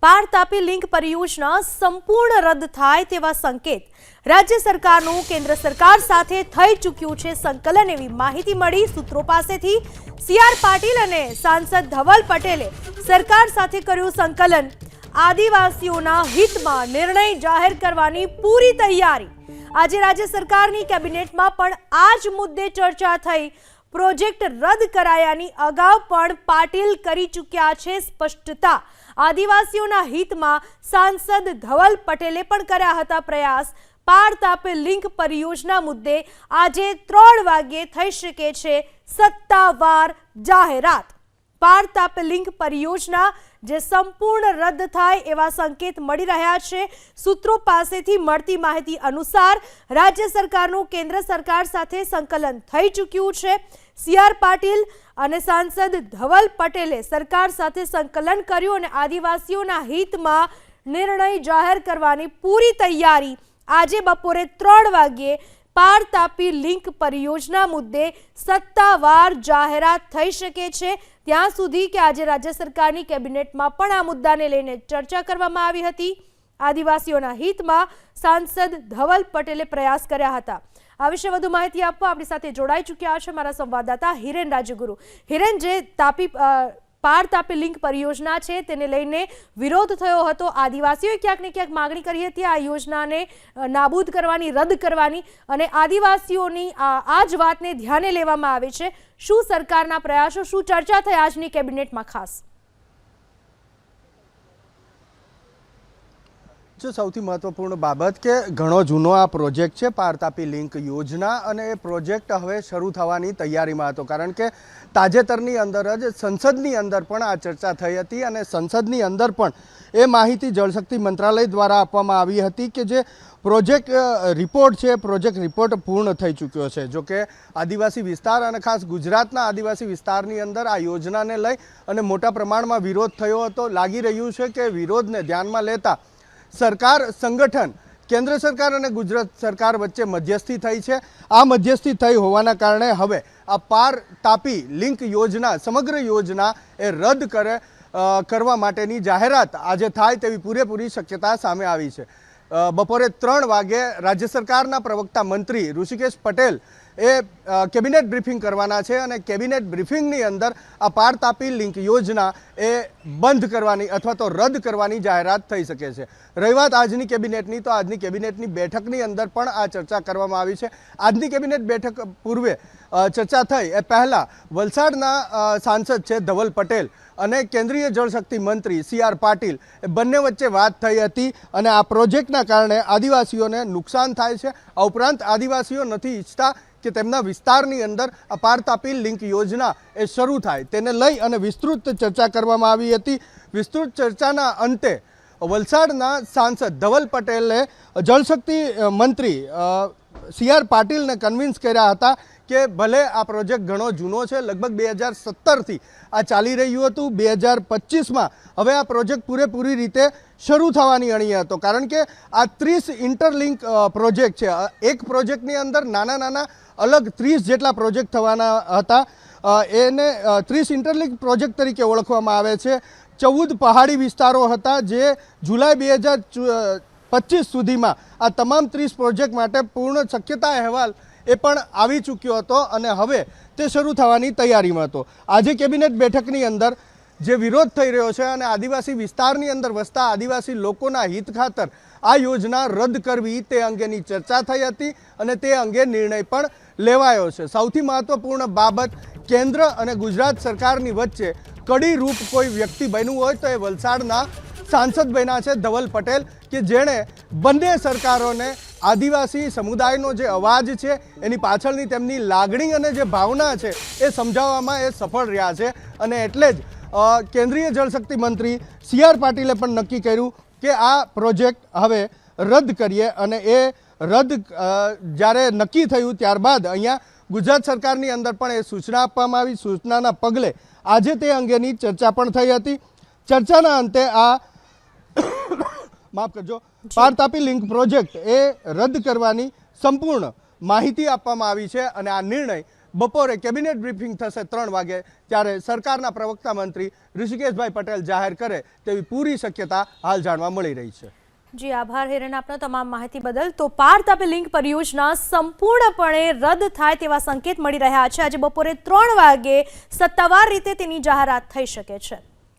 પાર તાપી લિંક પરિયોજના સંપૂર્ણ રદ થાય તેવા સંકેત રાજ્ય સરકારનું કેન્દ્ર સરકાર સાથે થઈ ચૂક્યું છે સંકલન એવી માહિતી મળી સૂત્રો પાસેથી। સીઆર પાટીલ અને સાંસદ ધવલ પટેલે સરકાર સાથે કર્યું સંકલન। આદિવાસીઓના હિતમાં નિર્ણય જાહેર કરવાની પૂરી તૈયારી। આજે રાજ્ય સરકારની કેબિનેટમાં પણ આ જ મુદ્દે ચર્ચા થઈ। પ્રોજેક્ટ રદ કરાયાની અગાઉ પણ પાટીલ કરી ચૂક્યા છે સ્પષ્ટતા। આદિવાસીઓના હિતમાં સાંસદ ધવલ પટેલે પણ કર્યા હતા પ્રયાસ। પાર તાપી લિંક પરિયોજના મુદ્દે આજે 3 વાગ્યે થઈ શકે છે સત્તાવાર જાહેરાત। પાર તાપી લિંક પરિયોજના જે સંપૂર્ણ રદ થાય એવા સંકેત મળી રહ્યા છે। સૂત્રો પાસેથી મળતી માહિતી અનુસાર રાજ્ય સરકારનું કેન્દ્ર સરકાર સાથે સંકલન થઈ ચૂક્યું છે। સીઆર પાટીલ અને સાંસદ ધવલ પટેલે સરકાર સાથે સંકલન કર્યું અને આદિવાસીઓના હિતમાં નિર્ણય જાહેર કરવાની પૂરી તૈયારી। આજે બપોરે 3 વાગ્યે પાર તાપી લિંક પરિયોજના મુદ્દે સત્તાવાર જાહેરાત થઈ શકે છે। ત્યાં સુધી કે આજે રાજ્ય સરકારની કેબિનેટમાં પણ આ મુદ્દાને લઈને ચર્ચા કરવામાં આવી હતી। આદિવાસીઓના હિતમાં સાંસદ ધવલ પટેલે પ્રયાસ કર્યા હતા। આ વિશે વધુ માહિતી આપવા આપણી સાથે જોડાઈ ચૂક્યા છે મારા સંવાદદાતા હિરેન રાજગુરુ। હિરેન, જે પાર તાપી લિંક પરિયોજના છે તેને લઈને વિરોધ થયો હતો, આદિવાસીઓએ ક્યાંક ને ક્યાંક માંગણી કરી હતી આ યોજનાને નાબૂદ કરવાની, રદ કરવાની, અને આદિવાસીઓની આ જ વાતને ધ્યાને લેવામાં આવે છે। શું સરકારના પ્રયાસો, શું ચર્ચા થઈ આજની કેબિનેટમાં ખાસ? સૌથી મહત્વપૂર્ણ બાબત કે ઘણો જૂનો આ પ્રોજેક્ટ છે પાર તાપી લિંક યોજના, અને એ પ્રોજેક્ટ હવે શરૂ થવાની તૈયારીમાં હતો। કારણ કે તાજેતરની અંદર જ સંસદની અંદર પણ આ ચર્ચા થઈ હતી અને સંસદની અંદર પણ એ માહિતી જળશક્તિ મંત્રાલય દ્વારા આપવામાં આવી હતી કે જે પ્રોજેક્ટ રિપોર્ટ છે, પ્રોજેક્ટ રિપોર્ટ પૂર્ણ થઈ ચૂક્યો છે। જો કે આદિવાસી વિસ્તાર અને ખાસ ગુજરાતના આદિવાસી વિસ્તારની અંદર આ યોજનાને લઈ અને મોટા પ્રમાણમાં વિરોધ થયો હતો। લાગી રહ્યું છે કે વિરોધને ધ્યાનમાં લેતા સરકાર સંગઠન કેન્દ્ર સરકાર અને ગુજરાત સરકાર વચ્ચે મધ્યસ્થી થઈ છે। આ મધ્યસ્થી થઈ હોવાના કારણે હવે આ પાર તાપી લિંક યોજના, સમગ્ર યોજના એ રદ કરવા માટેની જાહેરાત આજે થાય તેવી પૂરેપૂરી શક્યતા સામે આવી છે। બપોરે 3 વાગે રાજ્ય સરકારના પ્રવક્તા મંત્રી ઋષિકેશ પટેલ એ કેબિનેટ બ્રીફિંગ કરવાના છે અને કેબિનેટ બ્રીફિંગની અંદર આ પાર તાપી લિંક યોજના એ બંધ કરવાની અથવા તો રદ કરવાની જાહેરાત થઈ શકે છે। રહી વાત આજની કેબિનેટની, તો આજની કેબિનેટની બેઠકની અંદર પણ આ ચર્ચા કરવામાં આવી છે। આજની કેબિનેટ બેઠક પૂર્વે ચર્ચા થઈ એ પહેલાં વલસાડના સાંસદ છે ધવલ પટેલ અને કેન્દ્રીય જળશક્તિ મંત્રી સીઆર પાટીલ એ બંને વચ્ચે વાત થઈ હતી અને આ પ્રોજેક્ટના કારણે આદિવાસીઓને નુકસાન થાય છે। આ ઉપરાંત આદિવાસીઓ નથી ઈચ્છતા કે તેમના વિસ્તારની અંદર આ પાર તાપી લિંક યોજના એ શરૂ થાય, તેને લઈ અને વિસ્તૃત ચર્ચા કરવામાં આવી હતી। વિસ્તૃત ચર્ચાના અંતે વલસાડના સાંસદ ધવલ પટેલે જળશક્તિ મંત્રી સીઆર પાટીલને કન્વિન્સ કર્યા હતા કે ભલે આ પ્રોજેક્ટ ઘણો જૂનો છે, લગભગ 2017થી આ ચાલી રહ્યું હતું, 2025માં હવે આ પ્રોજેક્ટ પૂરેપૂરી રીતે શરૂ થવાની અણી હતો। કારણ કે આ 30 ઇન્ટરલિંક પ્રોજેક્ટ છે। એક પ્રોજેક્ટની અંદર નાના અલગ 30 જેટલા પ્રોજેક્ટ થવાના હતા। એને 30 ઇન્ટરલિંક પ્રોજેક્ટ તરીકે ઓળખવામાં આવે છે। 14 પહાડી વિસ્તારો હતા જે જુલાઈ 2025 સુધીમાં આ તમામ 30 પ્રોજેક્ટ માટે પૂર્ણ શક્યતા અહેવાલ એ પણ આવી ચૂક્યો હતો અને હવે તે શરૂ થવાની તૈયારીમાં હતો। આજે કેબિનેટ બેઠકની અંદર જે વિરોધ થઈ રહ્યો છે અને આદિવાસી વિસ્તારની અંદર વસતા આદિવાસી લોકોના હિત ખાતર આ યોજના રદ કરવી તે અંગેની ચર્ચા થઈ હતી અને તે અંગે નિર્ણય પણ લેવાયો છે। સૌથી મહત્વપૂર્ણ બાબત, કેન્દ્ર અને ગુજરાત સરકારની વચ્ચે કડી રૂપ કોઈ વ્યક્તિ બન્યું હોય તો એ વલસાડના સાંસદ બન્યા છે ધવલ પટેલ, કે જેણે બંને સરકારોને આદિવાસી સમુદાયનો જે અવાજ છે એની પાછળની તેમની લાગણી અને જે ભાવના છે એ સમજાવવામાં એ સફળ રહ્યા છે। અને એટલે જ કેન્દ્રીય જળશક્તિ મંત્રી સીઆર પાટીલે પણ નક્કી કર્યું કે આ પ્રોજેક્ટ હવે રદ કરીએ અને એ રદ જ્યારે નક્કી થયું ત્યારબાદ અહીંયા ગુજરાત સરકારની અંદર પણ એ સૂચના આપવામાં આવી। સૂચનાના પગલે આજે તે અંગેની ચર્ચા પણ થઈ હતી। ચર્ચાના અંતે આ માફ કરજો, પાર તાપી લિંક પ્રોજેક્ટ એ રદ કરવાની સંપૂર્ણ માહિતી આપવામાં આવી છે અને આ નિર્ણય બપોરે કેબિનેટ બ્રીફિંગ થશે 3 વાગે, ત્યારે સરકારના પ્રવક્તા મંત્રી ઋષિકેશભાઈ પટેલ જાહેર કરે તેવી પૂરી શક્યતા હાલ જાણવા મળી રહી છે. જી આભાર હિરેન આપનો તમામ માહિતી બદલ. તો પાર તાપી લિંક પરિયોજના સંપૂર્ણપણે રદ થાય તેવા સંકેત મળી રહ્યા છે. આજે બપોરે 3 વાગે સત્તાવાર રીતે તેની જાહેરાત થઈ શકે છે.